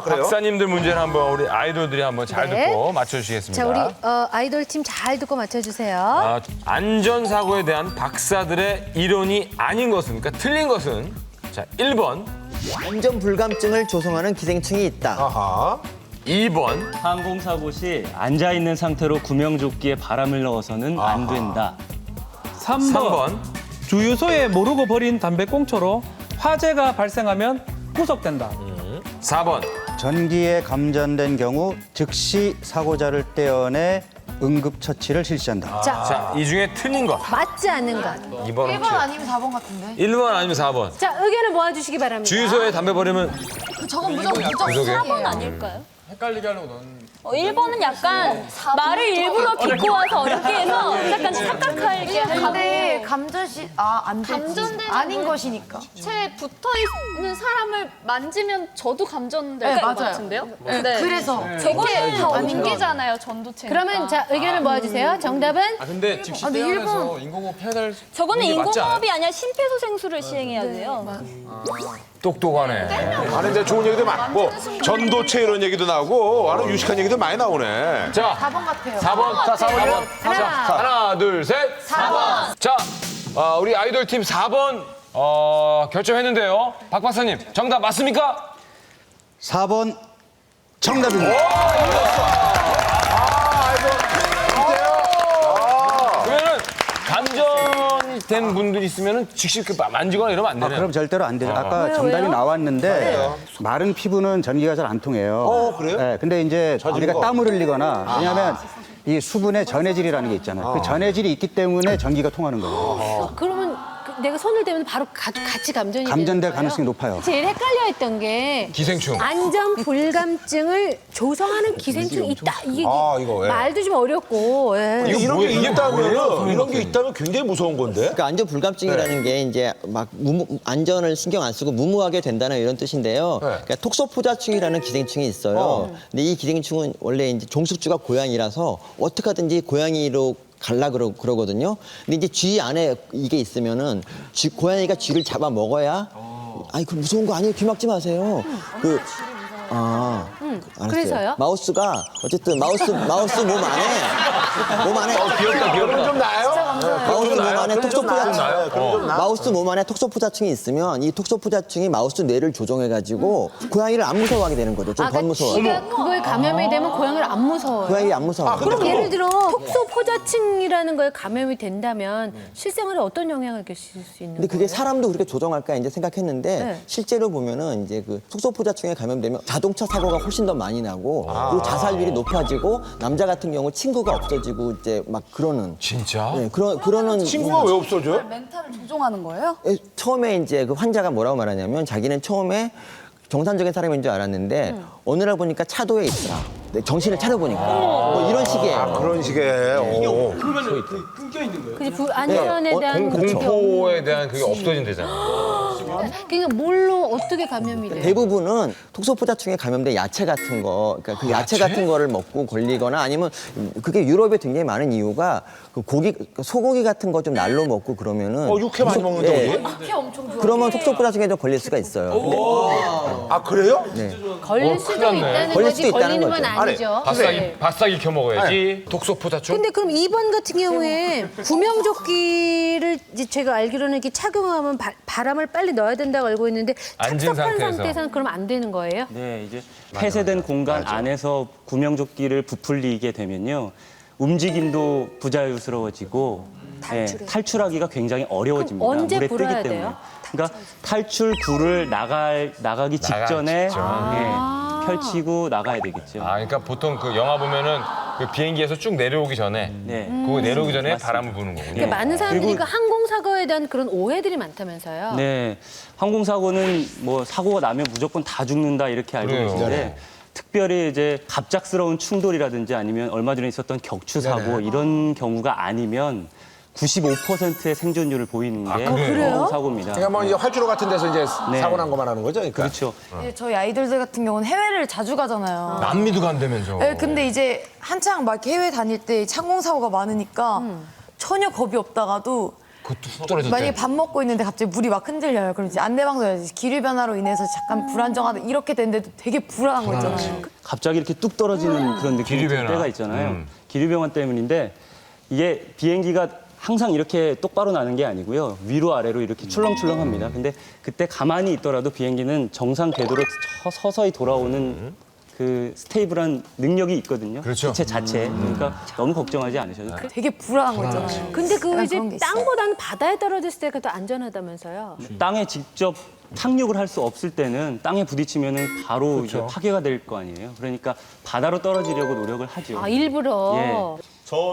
그래요? 박사님들 문제는 한번 우리 아이돌들이 한번 잘 네. 듣고 맞춰주시겠습니다. 자, 우리 아이돌 팀 잘 듣고 맞춰주세요. 안전사고에 대한 박사들의 이론이 아닌 것은, 그러니까 틀린 것은 자, 1번, 안전 불감증을 조성하는 기생충이 있다. 아하. 2번, 항공사고 시 앉아있는 상태로 구명조끼에 바람을 넣어서는 안 된다. 3번, 주유소에 모르고 버린 담배꽁초로 화재가 발생하면 구속된다. 4번, 전기에 감전된 경우 즉시 사고자를 떼어내 응급처치를 실시한다. 자, 이 중에 틀린 것. 맞지 않는 것. 2번 1번 아니면 4번 같은데. 1번 아니면 4번. 자, 의견을 모아주시기 바랍니다. 주유소에 담배 버리면 저건 무조건 4번 아닐까요? 헷갈리게 하려고 넣은 1번은 약간 말을 일부러 빚고 와서 어렵게 해서 약간 착각하게 하려고. 근데 감전시 안 되지. 감전되는 아닌 걸- 것이니까. 채 붙어 있는 사람을 만지면 저도 감전될 네, 것 맞아요. 같은데요? 네, 그래서 저거는 다 옮기잖아요, 전도체. 그러면 자, 의견을 모아주세요. 정답은 근데 즉시 근데 떼어내서 인공호흡 해야 될 저거는 이게 맞지 않아요? 인공호흡이 아니라 심폐소생술을 시행해야 돼요. 똑똑하네. 아니, 근데 좋은 얘기도 많고, 전도체 이런 얘기도 나오고, 아주 유식한 얘기도 많이 나오네. 자, 4번 같아요. 4번. 자, 4번이요. 하나, 둘, 셋. 4번. 자, 우리 아이돌 팀 4번 결정했는데요. 박 박사님, 정답 맞습니까? 4번 정답입니다. 그러면은 감전된 분들이 있으면은 즉시 이렇게 만지거나 이러면 안 되네요. 그럼 절대로 안 되죠. 아까 정답이 나왔는데 마른 피부는 전기가 잘 안 통해요. 그래요? 네, 근데 이제 우리가 거? 땀을 흘리거나 왜냐하면 이 수분에 전해질이라는 게 있잖아요. 그 전해질이 있기 때문에 전기가 통하는 거예요. 그러면 내가 손을 대면 바로 같이 감전이 감전될 되는 거예요? 가능성이 높아요. 제일 헷갈려했던 게 기생충. 안전 불감증을 조성하는 기생충이 있다. 이게 이거 왜? 말도 좀 어렵고. 예. 이런 게 이게 있다면, 이런 게 있다면 굉장히 무서운 건데? 그러니까 안전 불감증이라는 게 이제 막 안전을 신경 안 쓰고 무모하게 된다는 이런 뜻인데요. 그러니까 톡소포자충이라는 기생충이 있어요. 근데 이 기생충은 원래 이제 종숙주가 고양이라서 어떻게 하든지 고양이로 갈라 그러거든요. 근데 이제 쥐 안에 이게 있으면은 고양이가 쥐를 잡아 먹어야. 아니 그 무서운 거 아니에요. 귀 막지 마세요. 알았어요. 그래서요? 마우스가 어쨌든 마우스 몸 안에 그럼 좀 나아요? 마우스 몸 안에 톡소포자충 나요? 마우스 몸 안에 톡소포자충이 있으면 이 톡소포자충이 마우스 뇌를 조종해가지고 고양이를 안 무서워하게 되는 거죠. 좀 덜 무서워. 쥐가 그거에 감염이 되면 고양이를 안 무서워요. 고양이 안 무서워. 그럼 예를 들어 톡소포자층이라는 거에 감염이 된다면 실생활에 어떤 영향을 끼칠 수 있는 근데 거예요? 그게 사람도 그렇게 조종할까 이제 생각했는데 네. 실제로 보면은 이제 그 톡소포자충에 감염되면 자동차 사고가 훨씬 더 많이 나고 그리고 자살률이 높아지고 남자 같은 경우 친구가 없어지고 이제 막 그러는. 진짜? 네, 그러는 친구가 왜 없어져요? 멘탈을 조종하는 거예요? 처음에 이제 그 환자가 뭐라고 말하냐면 자기는 처음에 정상적인 사람인 줄 알았는데 어느 날 보니까 차도에 있더라. 네, 정신을 차려보니까 뭐 이런 식이에요. 그런 식의. 그지 안전에 대한 그렇죠. 공포에 대한 그게 없어진대잖아. 그러니까 뭘로 어떻게 감염이 돼요? 대부분은 톡소포자충에 감염된 야채 같은 거, 그러니까 그 야채 같은 거를 먹고 걸리거나 아니면 그게 유럽에 굉장히 많은 이유가 그 소고기 같은 거 좀 날로 먹고 그러면은 육회 많이 먹는데, 우리? 그러면 톡소포자충에 좀 걸릴 수가 있어요. 아, 그래요? 걸릴 수도 있다는 걸릴 거지 수도 있다는 걸리는 건 거죠. 아니죠. 바싹 익혀 먹어야지. 톡소포자충. 근데 그럼 2번 같은 경우에 구명조끼를 이제 제가 알기로는 이렇게 착용하면 바람을 빨리 넣어야 된다고 알고 있는데 앉은 착석한 상태에서. 상태에서는 그럼 안 되는 거예요? 네, 이제 폐쇄된 공간 안에서 구명조끼를 부풀리게 되면요. 움직임도 부자유스러워지고 탈출하기가 굉장히 어려워집니다. 그럼 언제 물에 불어야 뜨기 때문에. 돼요? 그러니까 탈출구를 나가기 직전에 펼치고 나가야 되겠죠. 그러니까 보통 그 영화 보면은 그 비행기에서 쭉 내려오기 전에 네. 그거 내려오기 전에 바람을 부는 거군요. 그러니까 많은 사람들이 그리고- 그 항공사고에 대한 그런 오해들이 많다면서요. 네, 항공사고는 뭐 사고가 나면 무조건 다 죽는다 이렇게 알고 그래요. 계신데 특별히 이제 갑작스러운 충돌이라든지 아니면 얼마 전에 있었던 격추 사고 이런 경우가 아니면 95%의 생존율을 보이는 게 항공사고입니다. 그러니까 뭐 이제 활주로 같은 데서 이제 네. 사고 난 것만 하는 거죠? 그러니까. 그렇죠. 저희 아이돌들 같은 경우는 해외를 자주 가잖아요. 남미도 간다면서. 네, 근데 이제 한창 막 해외 다닐 때 항공사고가 많으니까 전혀 겁이 없다가도 그툭 떨어졌대. 만약에 밥 먹고 있는데 갑자기 물이 막 흔들려요. 그럼 이제 안내방송 기류 변화로 인해서 잠깐 불안정하다 이렇게 됐는데도 되게 불안한 거 있잖아요. 갑자기 이렇게 뚝 떨어지는 그런 느낌이 들 기류변화. 때가 있잖아요. 기류변화 때문인데 이게 비행기가 항상 이렇게 똑바로 나는 게 아니고요. 위로 아래로 이렇게 출렁출렁합니다. 근데 그때 가만히 있더라도 비행기는 정상 궤도로 서서히 돌아오는 그 스테이블한 능력이 있거든요. 그렇죠. 기체 자체에. 그러니까 너무 걱정하지 않으셔도 돼요. 되게 불안한 거 있잖아요. 근데 그거 약간 이제 그런 게 있어요. 땅보다는 바다에 떨어졌을 때가 더 안전하다면서요? 땅에 직접 착륙을 할 수 없을 때는 땅에 부딪히면은 바로 이제 파괴가 될 거 아니에요. 그러니까 바다로 떨어지려고 노력을 하죠. 아, 일부러. 예.